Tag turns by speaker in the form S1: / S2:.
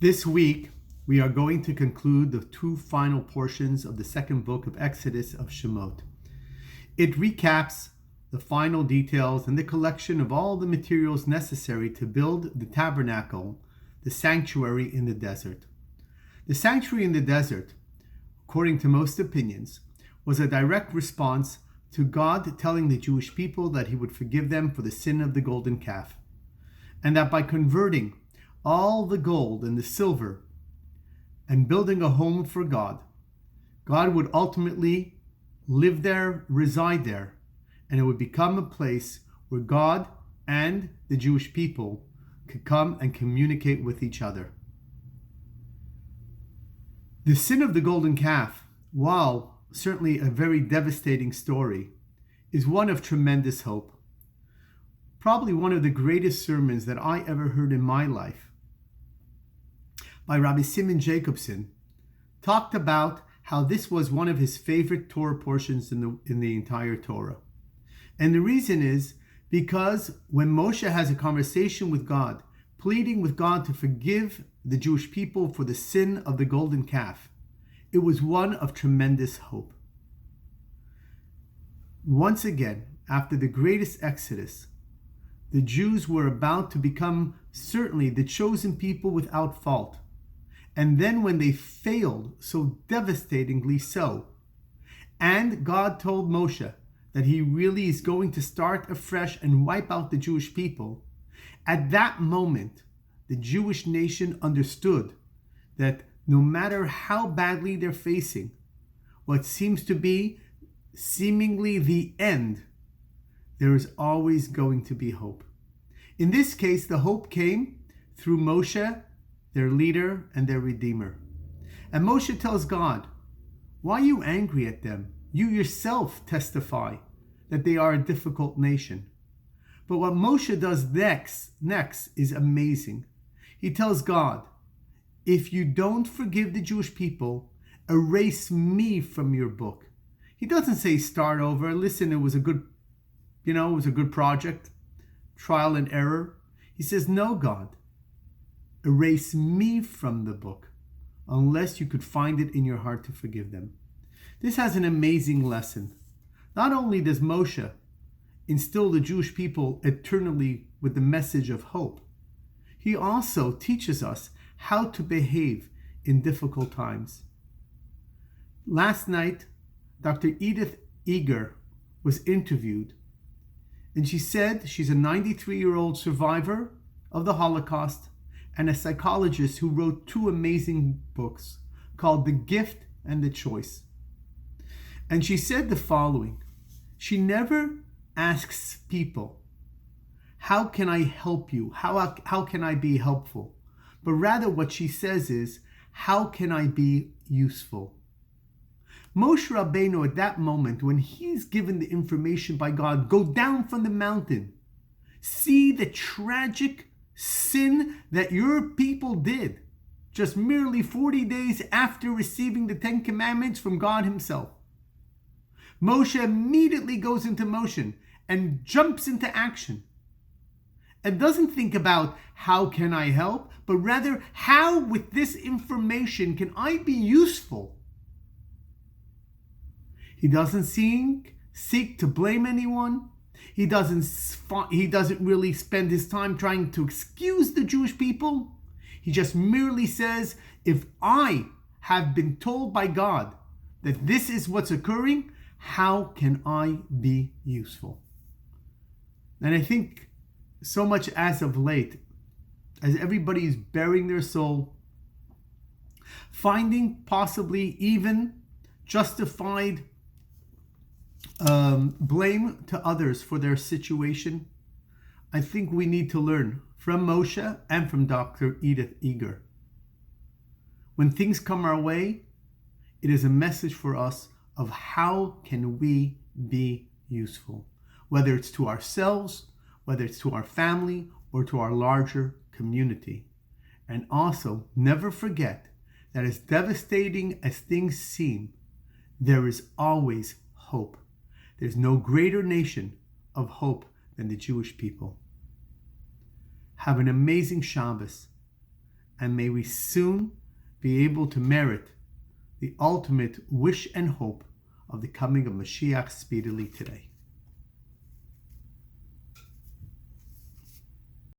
S1: This week, we are going to conclude the two final portions of the second book of Exodus of Shemot. It recaps the final details and the collection of all the materials necessary to build the tabernacle, the sanctuary in the desert. The sanctuary in the desert, according to most opinions, was a direct response to God telling the Jewish people that he would forgive them for the sin of the golden calf, and that by converting all the gold and the silver and building a home for God, God would ultimately live there, reside there, and it would become a place where God and the Jewish people could come and communicate with each other. The sin of the golden calf, while certainly a very devastating story, is one of tremendous hope. Probably one of the greatest sermons that I ever heard in my life, by Rabbi Simon Jacobson, talked about how this was one of his favorite Torah portions in the entire Torah. And the reason is because when Moshe has a conversation with God, pleading with God to forgive the Jewish people for the sin of the golden calf, it was one of tremendous hope. Once again, after the greatest exodus, the Jews were about to become certainly the chosen people without fault. And then when they failed so devastatingly so, and God told Moshe that he really is going to start afresh and wipe out the Jewish people, at that moment, the Jewish nation understood that no matter how badly they're facing what seems to be seemingly the end, there is always going to be hope. In this case, the hope came through Moshe, their leader and their redeemer. And Moshe tells God, "Why are you angry at them? You yourself testify that they are a difficult nation." But what Moshe does next is amazing. He tells God, "If you don't forgive the Jewish people, erase me from your book." He doesn't say start over. Listen, it was a good project, trial and error. He says, "No, God, erase me from the book unless you could find it in your heart to forgive them." This has an amazing lesson. Not only does Moshe instill the Jewish people eternally with the message of hope, he also teaches us how to behave in difficult times. Last night, Dr. Edith Eger was interviewed, and she said she's a 93-year-old survivor of the Holocaust and a psychologist who wrote two amazing books called The Gift and The Choice. And she said the following: she never asks people, "How can I help you? How can I be helpful?" But rather what she says is, "How can I be useful?" Moshe Rabbeinu, at that moment, when he's given the information by God, go down from the mountain, see the tragic sin that your people did just merely 40 days after receiving the 10 Commandments from God himself. Moshe immediately goes into motion and jumps into action and doesn't think about how can I help, but rather how with this information can I be useful. He doesn't seek to blame anyone. He doesn't really spend his time trying to excuse the Jewish people. He just merely says, if I have been told by God that this is what's occurring, how can I be useful? And I think so much as of late, as everybody is bearing their soul, finding possibly even justified blame to others for their situation, I think we need to learn from Moshe and from Dr. Edith Eger. When things come our way, it is a message for us of how can we be useful, whether it's to ourselves, whether it's to our family, or to our larger community. And also, never forget that as devastating as things seem, there is always hope. There's no greater nation of hope than the Jewish people. Have an amazing Shabbos, and may we soon be able to merit the ultimate wish and hope of the coming of Mashiach speedily today.